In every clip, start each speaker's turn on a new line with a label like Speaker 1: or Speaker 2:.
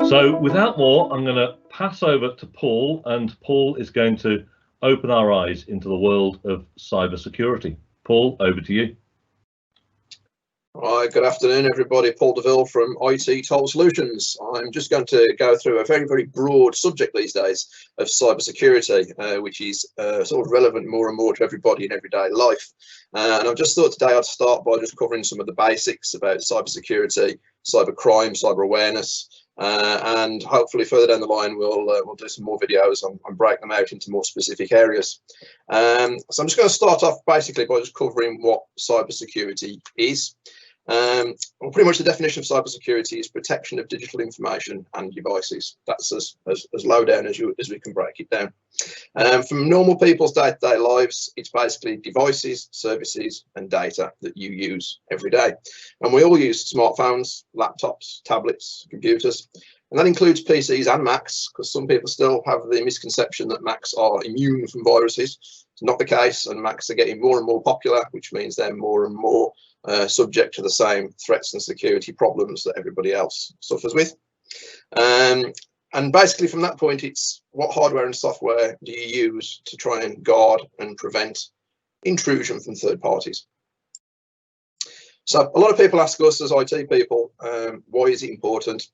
Speaker 1: So without more, I'm going to pass over to Paul, and Paul is going to open our eyes into the world of cybersecurity. Paul, over to you.
Speaker 2: Hi, good afternoon, everybody. Paul DeVille from IT Toll Solutions. I'm just going to go through a very broad subject these days of cybersecurity, which is sort of relevant more and more to everybody in everyday life. And I've just thought today I'd start by just covering some of the basics about cybersecurity, cybercrime, cyber awareness, and hopefully further down the line we'll do some more videos and break them out into more specific areas. So I'm just going to start off basically by just covering what cybersecurity is. Well, pretty much the definition of cybersecurity is protection of digital information and devices. That's as low down as we can break it down. From normal people's day-to-day lives, it's basically devices, services, and data that you use every day. And we all use smartphones, laptops, tablets, computers, and that includes PCs and Macs, because some people still have the misconception that Macs are immune from viruses. It's not the case, and Macs are getting more and more popular, which means they're more and more subject to the same threats and security problems that everybody else suffers with. And basically from that point, it's what hardware and software do you use to try and guard and prevent intrusion from third parties. So a lot of people ask us as IT people, why is it important?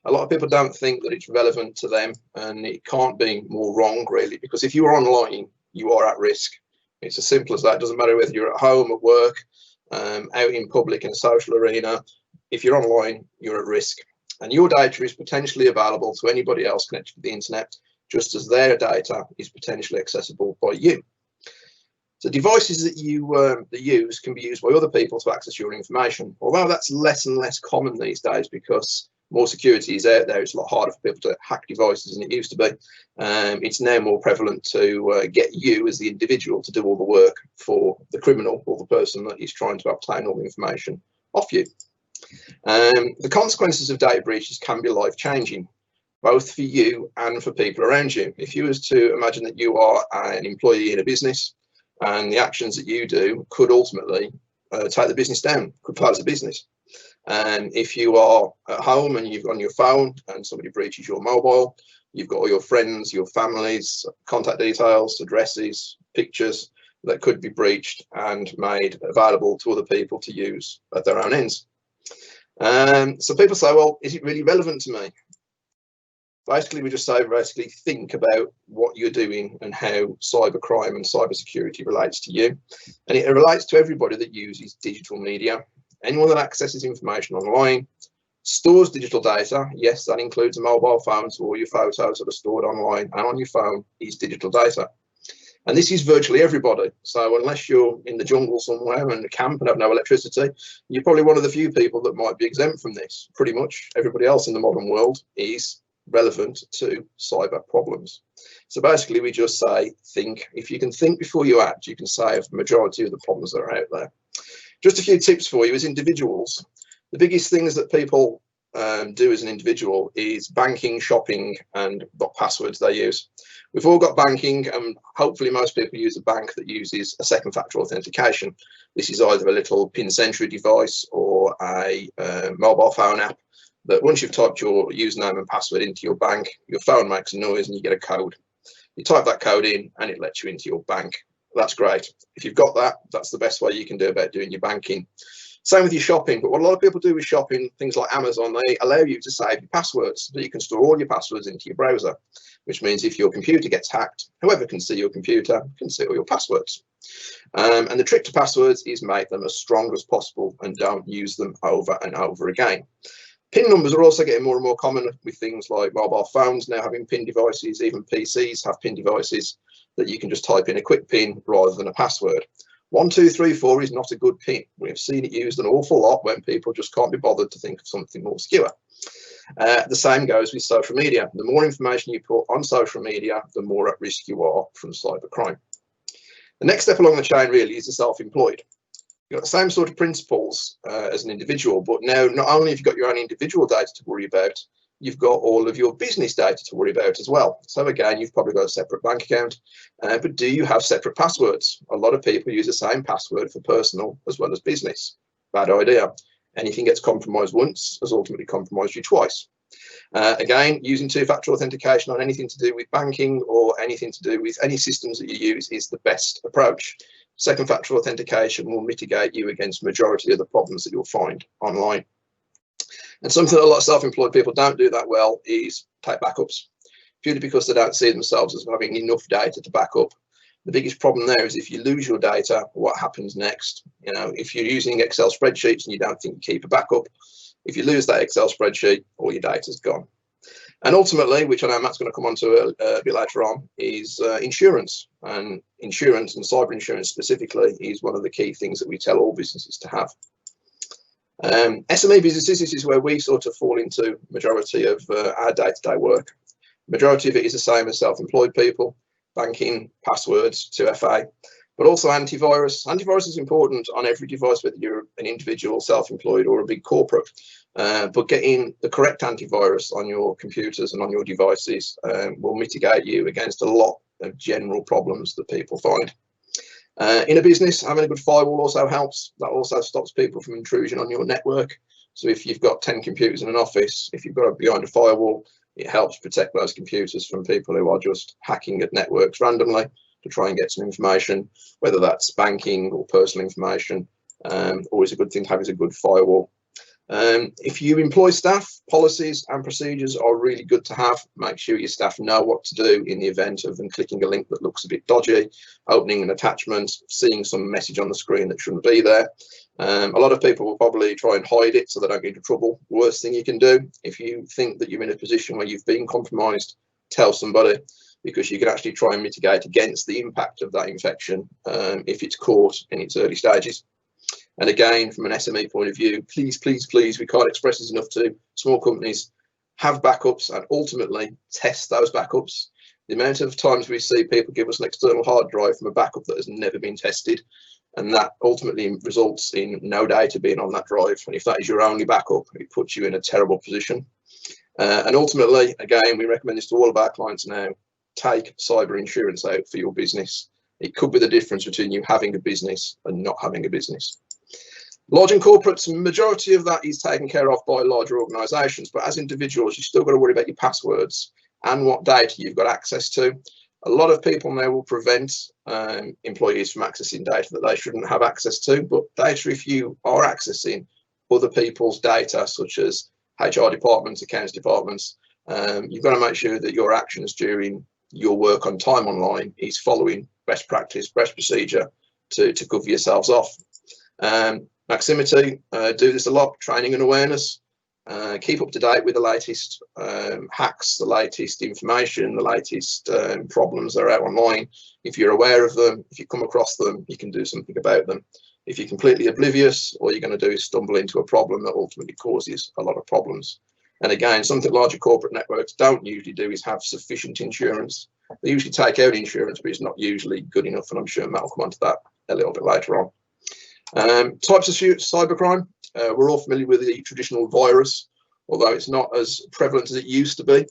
Speaker 2: A lot of people don't think that it's relevant to them, and it can't be more wrong really, because if you are online, you are at risk. It's as simple as that. It doesn't matter whether you're at home, at work, out in public in a social arena. If you're online, you're at risk, and your data is potentially available to anybody else connected to the internet, just as their data is potentially accessible by you. So devices that you use can be used by other people to access your information, although that's less and less common these days because more security is out there. It's a lot harder for people to hack devices than it used to be. It's now more prevalent to get you as the individual to do all the work for the criminal or the person that is trying to obtain all the information off you. The consequences of data breaches can be life-changing, both for you and for people around you. If you was to imagine that you are an employee in a business and the actions that you do could ultimately take the business down, could close the business. And if you are at home and you've on your phone and somebody breaches your mobile, you've got all your friends, your families, contact details, addresses, pictures that could be breached and made available to other people to use at their own ends. So people say, well, is it really relevant to me? Basically, we just say, think about what you're doing and how cybercrime and cybersecurity relates to you. And it relates to everybody that uses digital media. Anyone that accesses information online, stores digital data. Yes, that includes a mobile phone, so all your photos that are stored online and on your phone is digital data. And this is virtually everybody. So unless you're in the jungle somewhere in a camp and have no electricity, you're probably one of the few people that might be exempt from this. Pretty much everybody else in the modern world is relevant to cyber problems. So basically we just say, think. If you can think before you act, you can save the majority of the problems that are out there. Just a few tips for you as individuals. The biggest things that people do as an individual is banking, shopping, and what passwords they use. We've all got banking, and hopefully most people use a bank that uses a second factor authentication. This is either a little pin sentry device or a mobile phone app that once you've typed your username and password into your bank, your phone makes a noise and you get a code. You type that code in and it lets you into your bank. That's great. If you've got that, that's the best way you can do about doing your banking. Same with your shopping, but what a lot of people do with shopping, things like Amazon, they allow you to save your passwords, so you can store all your passwords into your browser, which means if your computer gets hacked, whoever can see your computer can see all your passwords. And the trick to passwords is make them as strong as possible and don't use them over and over again. PIN numbers are also getting more and more common with things like mobile phones now having PIN devices. Even PCs have PIN devices that you can just type in a quick PIN rather than a password. 1234 is not a good PIN. We've seen it used an awful lot when people just can't be bothered to think of something more secure. The same goes with social media. The more information you put on social media, the more at risk you are from cybercrime. The next step along the chain really is the self-employed. You've got the same sort of principles as an individual, but now not only have you got your own individual data to worry about, you've got all of your business data to worry about as well. So again, you've probably got a separate bank account, but do you have separate passwords? A lot of people use the same password for personal as well as business. Bad idea. Anything gets compromised once has ultimately compromised you twice. Again, using two-factor authentication on anything to do with banking or anything to do with any systems that you use is the best approach. Second factor authentication will mitigate you against the majority of the problems that you'll find online. And something that a lot of self-employed people don't do that well is take backups, purely because they don't see themselves as having enough data to back up. The biggest problem there is if you lose your data, what happens next? You know, if you're using Excel spreadsheets and you don't think you keep a backup, if you lose that Excel spreadsheet, all your data's gone. And ultimately, which I know Matt's going to come on to a bit later on, is insurance. And insurance, and cyber insurance specifically, is one of the key things that we tell all businesses to have. SME businesses, this is where we sort of fall into majority of our day-to-day work. Majority of it is the same as self-employed people: banking, passwords, 2FA, but also antivirus. Antivirus is important on every device, whether you're an individual, self-employed, or a big corporate. But getting the correct antivirus on your computers and on your devices will mitigate you against a lot of general problems that people find. In a business, having a good firewall also helps. That also stops people from intrusion on your network. So if you've got 10 computers in an office, if you've got it behind a firewall, it helps protect those computers from people who are just hacking at networks randomly to try and get some information, whether that's banking or personal information. Always a good thing to have is a good firewall. If you employ staff, policies and procedures are really good to have. Make sure your staff know what to do in the event of them clicking a link that looks a bit dodgy, opening an attachment, seeing some message on the screen that shouldn't be there. A lot of people will probably try and hide it so they don't get into trouble. Worst thing you can do, if you think that you're in a position where you've been compromised, tell somebody, because you can actually try and mitigate against the impact of that infection if it's caught in its early stages. And again, from an SME point of view, please, please, please, we can't express this enough to small companies, have backups and ultimately test those backups. The amount of times we see people give us an external hard drive from a backup that has never been tested, and that ultimately results in no data being on that drive. And if that is your only backup, it puts you in a terrible position. And ultimately, again, we recommend this to all of our clients now: take cyber insurance out for your business. It could be the difference between you having a business and not having a business. Large and corporates, majority of that is taken care of by larger organisations, but as individuals, you've still got to worry about your passwords and what data you've got access to. A lot of people now will prevent employees from accessing data that they shouldn't have access to, but data, if you are accessing other people's data, such as HR departments, accounts departments, you've got to make sure that your actions during your work on time online is following best practice, best procedure to cover yourselves off. Maximity do this a lot: training and awareness. Keep up to date with the latest hacks, the latest information, the latest problems that are out online. If you're aware of them, if you come across them, you can do something about them. If you're completely oblivious, all you're going to do is stumble into a problem that ultimately causes a lot of problems. And again, something larger corporate networks don't usually do is have sufficient insurance. They usually take out insurance, but it's not usually good enough, and I'm sure Matt will come on to that a little bit later on. Types of cybercrime. We're all familiar with the traditional virus, although it's not as prevalent as it used to be.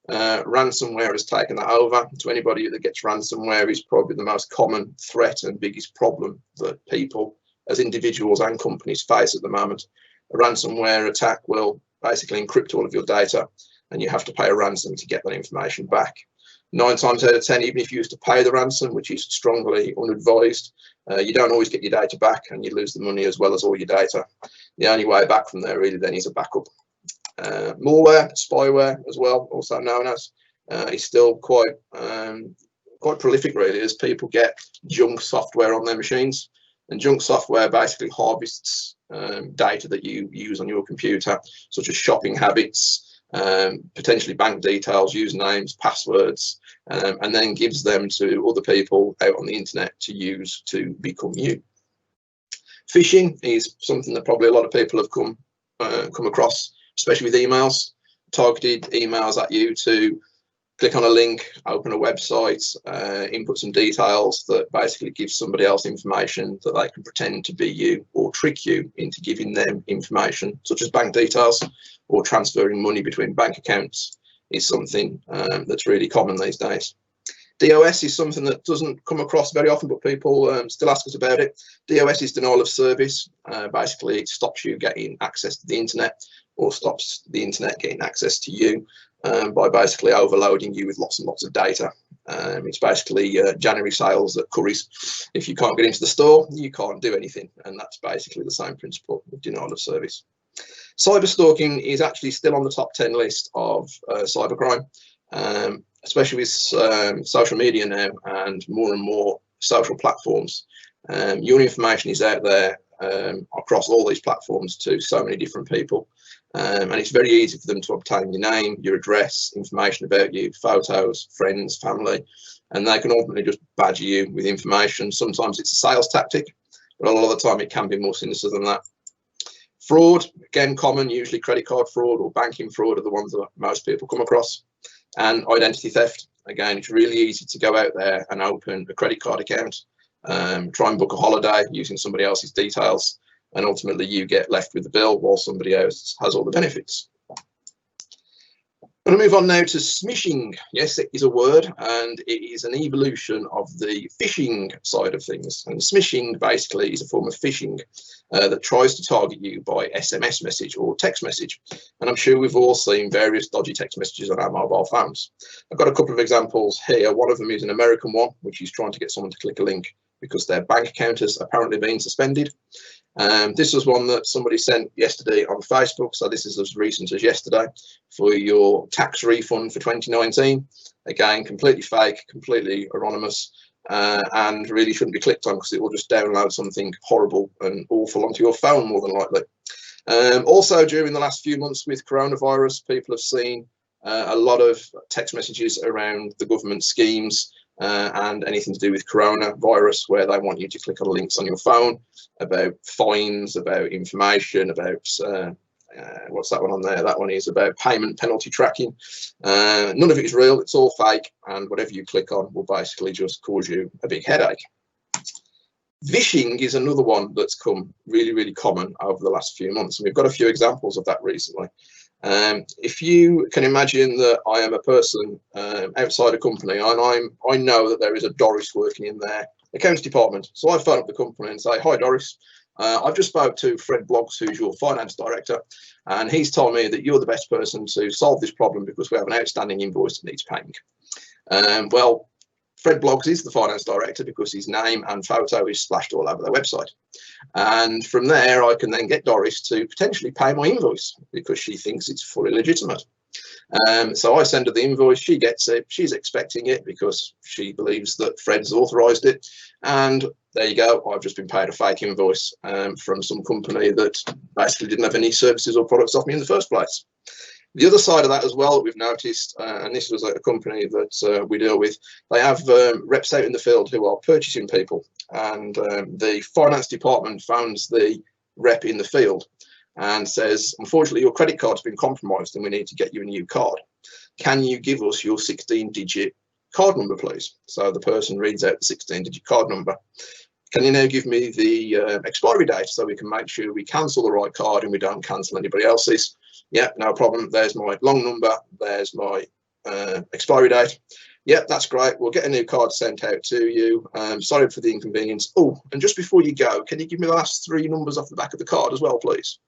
Speaker 2: Ransomware has taken that over. To anybody that gets ransomware, is probably the most common threat and biggest problem that people as individuals and companies face at the moment. A ransomware attack will basically encrypt all of your data, and you have to pay a ransom to get that information back. 9 times out of 10, even if you used to pay the ransom, which is strongly unadvised, you don't always get your data back, and you lose the money as well as all your data. The only way back from there really then is a backup. Malware, spyware as well, also known as, is still quite prolific really, as people get junk software on their machines. And junk software basically harvests data that you use on your computer, such as shopping habits, potentially bank details, usernames, passwords, and then gives them to other people out on the internet to use to become you. Phishing is something that probably a lot of people have come across, especially with emails, targeted emails at you to click on a link, open a website, input some details that basically gives somebody else information that they can pretend to be you, or trick you into giving them information, such as bank details, or transferring money between bank accounts is something that's really common these days. DOS is something that doesn't come across very often, but people still ask us about it. DOS is denial of service. Basically, it stops you getting access to the internet, or stops the internet getting access to you by basically overloading you with lots and lots of data. It's basically January sales at Curry's. If you can't get into the store, you can't do anything, and that's basically the same principle with denial of service. Cyber stalking is actually still on the top 10 list of cybercrime, especially with social media now and more social platforms. Your information is out there across all these platforms to so many different people, and it's very easy for them to obtain your name, your address, information about you, photos, friends, family, and they can ultimately just badger you with information. Sometimes it's a sales tactic, but a lot of the time it can be more sinister than that. Fraud, again, common, usually credit card fraud or banking fraud are the ones that most people come across. And identity theft, again, it's really easy to go out there and open a credit card account, try and book a holiday using somebody else's details, and ultimately you get left with the bill while somebody else has all the benefits. I'm going to move on now to smishing. Yes, it is a word, and it is an evolution of the phishing side of things. And smishing basically is a form of phishing that tries to target you by SMS message or text message. And I'm sure we've all seen various dodgy text messages on our mobile phones. I've got a couple of examples here. One of them is an American one, which is trying to get someone to click a link because their bank account has apparently been suspended. This was one that somebody sent yesterday on Facebook, so this is as recent as yesterday, for your tax refund for 2019. Again, completely fake, completely anonymous, and really shouldn't be clicked on because it will just download something horrible and awful onto your phone more than likely. Also, during the last few months with coronavirus, people have seen a lot of text messages around the government schemes and anything to do with coronavirus, where they want you to click on links on your phone about fines, about information, about what's that one on there? That one is about payment penalty tracking. None of it is real, it's all fake, and whatever you click on will basically just cause you a big headache. Vishing is another one that's come really common over the last few months, and we've got a few examples of that recently. If you can imagine that I am a person outside a company, and I know that there is a Doris working in their accounts department, so I phone up the company and say, "Hi Doris, I've just spoke to Fred Bloggs, who's your finance director, and he's told me that you're the best person to solve this problem because we have an outstanding invoice that needs paying." Well, Fred Bloggs is the finance director because his name and photo is splashed all over their website. And from there, I can then get Doris to potentially pay my invoice because she thinks it's fully legitimate. So I send her the invoice, she gets it, she's expecting it because she believes that Fred's authorised it. And there you go, I've just been paid a fake invoice from some company that basically didn't have any services or products off me in the first place. The other side of that as well, we've noticed, and this was a company that we deal with, they have reps out in the field who are purchasing people, and the finance department phones the rep in the field and says, "Unfortunately, your credit card's been compromised and we need to get you a new card. Can you give us your 16-digit card number, please?" So the person reads out the 16-digit card number. "Can you now give me the expiry date so we can make sure we cancel the right card and we don't cancel anybody else's?" "Yeah, no problem. There's my long number. There's my expiry date." "Yeah, that's great. We'll get a new card sent out to you. Sorry for the inconvenience. Oh, and just before you go, can you give me the last 3 numbers off the back of the card as well, please?"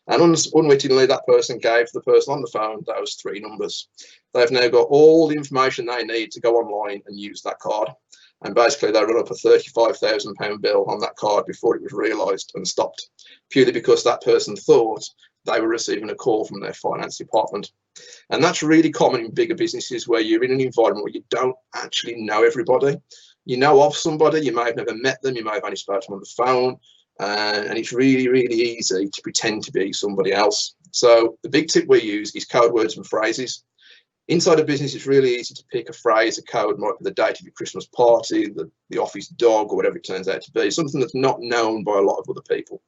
Speaker 2: And unwittingly, that person gave the person on the phone those 3 numbers. They've now got all the information they need to go online and use that card. And basically, they run up a £35,000 bill on that card before it was realised and stopped, purely because that person thought they were receiving a call from their finance department. And that's really common in bigger businesses where you're in an environment where you don't actually know everybody. You know of somebody, you may have never met them, you may have only spoken to them on the phone, and it's really easy to pretend to be somebody else. So the big tip we use is code words and phrases. Inside a business, it's really easy to pick a phrase, a code, might be the date of your Christmas party, the office dog, or whatever it turns out to be, something that's not known by a lot of other people.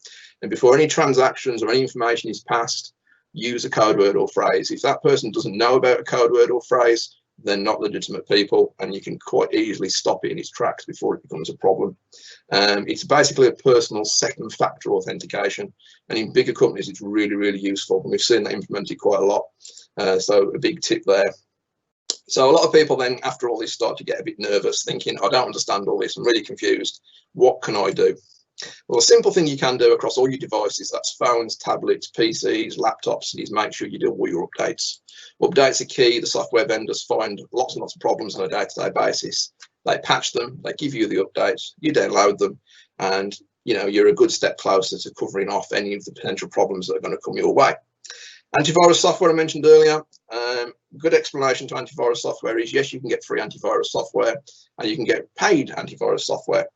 Speaker 2: And before any transactions or any information is passed, use a code word or phrase. If that person doesn't know about a code word or phrase, they're not legitimate people, and you can quite easily stop it in its tracks before it becomes a problem. It's basically a personal second factor authentication, and in bigger companies it's really useful, and we've seen that implemented quite a lot. So a big tip there. So a lot of people then, after all this, start to get a bit nervous, thinking, I don't understand all this, I'm really confused. What can I do? Well, a simple thing you can do across all your devices, that's phones, tablets, PCs, laptops, is make sure you do all your updates. Updates are key. The software vendors find lots and lots of problems on a day-to-day basis. They patch them, they give you the updates, you download them, and you're a good step closer to covering off any of the potential problems that are going to come your way. Antivirus software I mentioned earlier. Good explanation to antivirus software is, yes, you can get free antivirus software and you can get paid antivirus software.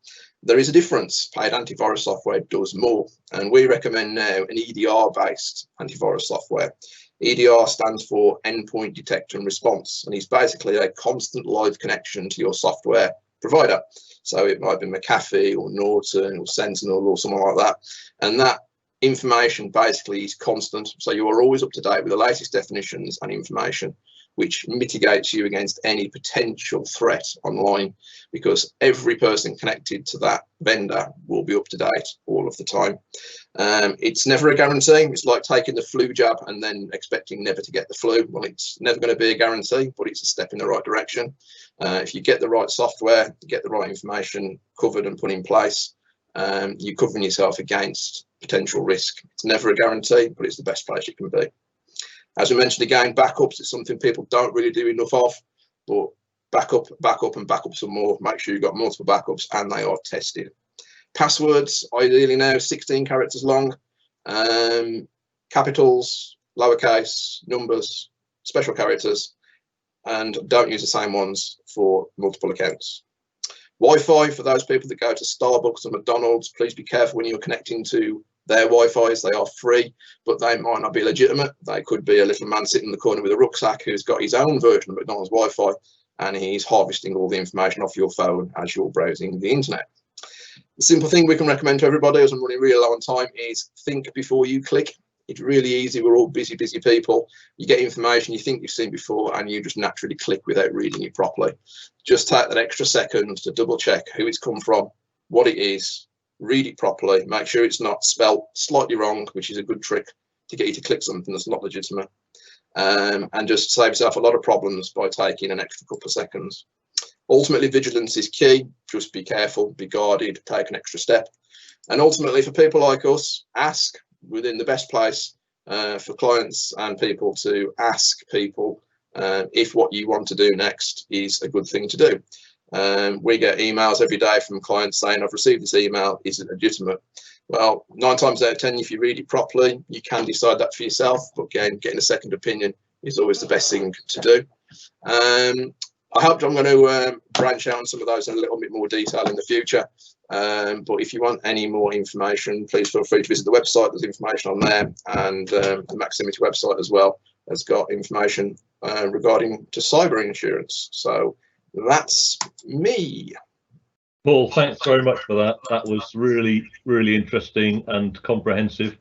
Speaker 2: There is a difference. Paid antivirus software does more, and we recommend now an EDR based antivirus software. EDR stands for Endpoint Detect and Response, and it's basically a constant live connection to your software provider. So it might be McAfee or Norton or Sentinel or something like that, and that information basically is constant, so you are always up to date with the latest definitions and information, which mitigates you against any potential threat online, because every person connected to that vendor will be up to date all of the time. It's never a guarantee. It's like taking the flu jab and then expecting never to get the flu. Well, it's never going to be a guarantee, but it's a step in the right direction. If you get the right software, get the right information covered and put in place, you're covering yourself against potential risk. It's never a guarantee, but it's the best place you can be. As we mentioned again, backups is something people don't really do enough of, but back up and back up some more. Make sure you've got multiple backups and they are tested. Passwords, ideally now 16 characters long, capitals, lowercase, numbers, special characters, and don't use the same ones for multiple accounts. Wi-Fi, for those people that go to Starbucks and McDonald's, please be careful when you're connecting to their Wi-Fi's. They are free, but they might not be legitimate. They could be a little man sitting in the corner with a rucksack who's got his own version of McDonald's Wi-Fi, and he's harvesting all the information off your phone as you're browsing the internet. The simple thing we can recommend to everybody, as I'm running really low on time, is think before you click. It's really easy. We're all busy people. You get information you think you've seen before and you just naturally click without reading it properly. Just take that extra second to double check who it's come from, what it is, read it properly, make sure it's not spelt slightly wrong, which is a good trick to get you to click something that's not legitimate, and just save yourself a lot of problems by taking an extra couple of seconds. Ultimately, vigilance is key. Just be careful, be guarded, take an extra step. And ultimately, for people like us, ask. Within the best place for clients and people to ask people if what you want to do next is a good thing to do. We get emails every day from clients saying, I've received this email, is it legitimate? Well, 9 times out of 10, if you read it properly, you can decide that for yourself. But again, getting a second opinion is always the best thing to do. I hope I'm going to branch out on some of those in a little bit more detail in the future. But if you want any more information, please feel free to visit the website. There's information on there, and the Maximity website as well has got information regarding to cyber insurance. So that's me.
Speaker 1: Paul, thanks very much for that. That was really, really interesting and comprehensive.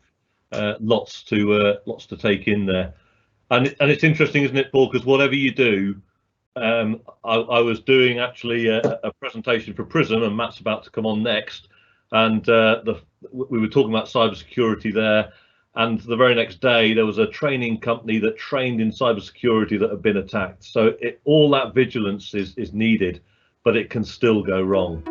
Speaker 1: Lots to take in there, and it's interesting, isn't it, Paul? Because whatever you do, I was doing actually a presentation for Prism, and Matt's about to come on next, and we were talking about cybersecurity there, and the very next day there was a training company that trained in cybersecurity that had been attacked. So all that vigilance is needed, but it can still go wrong.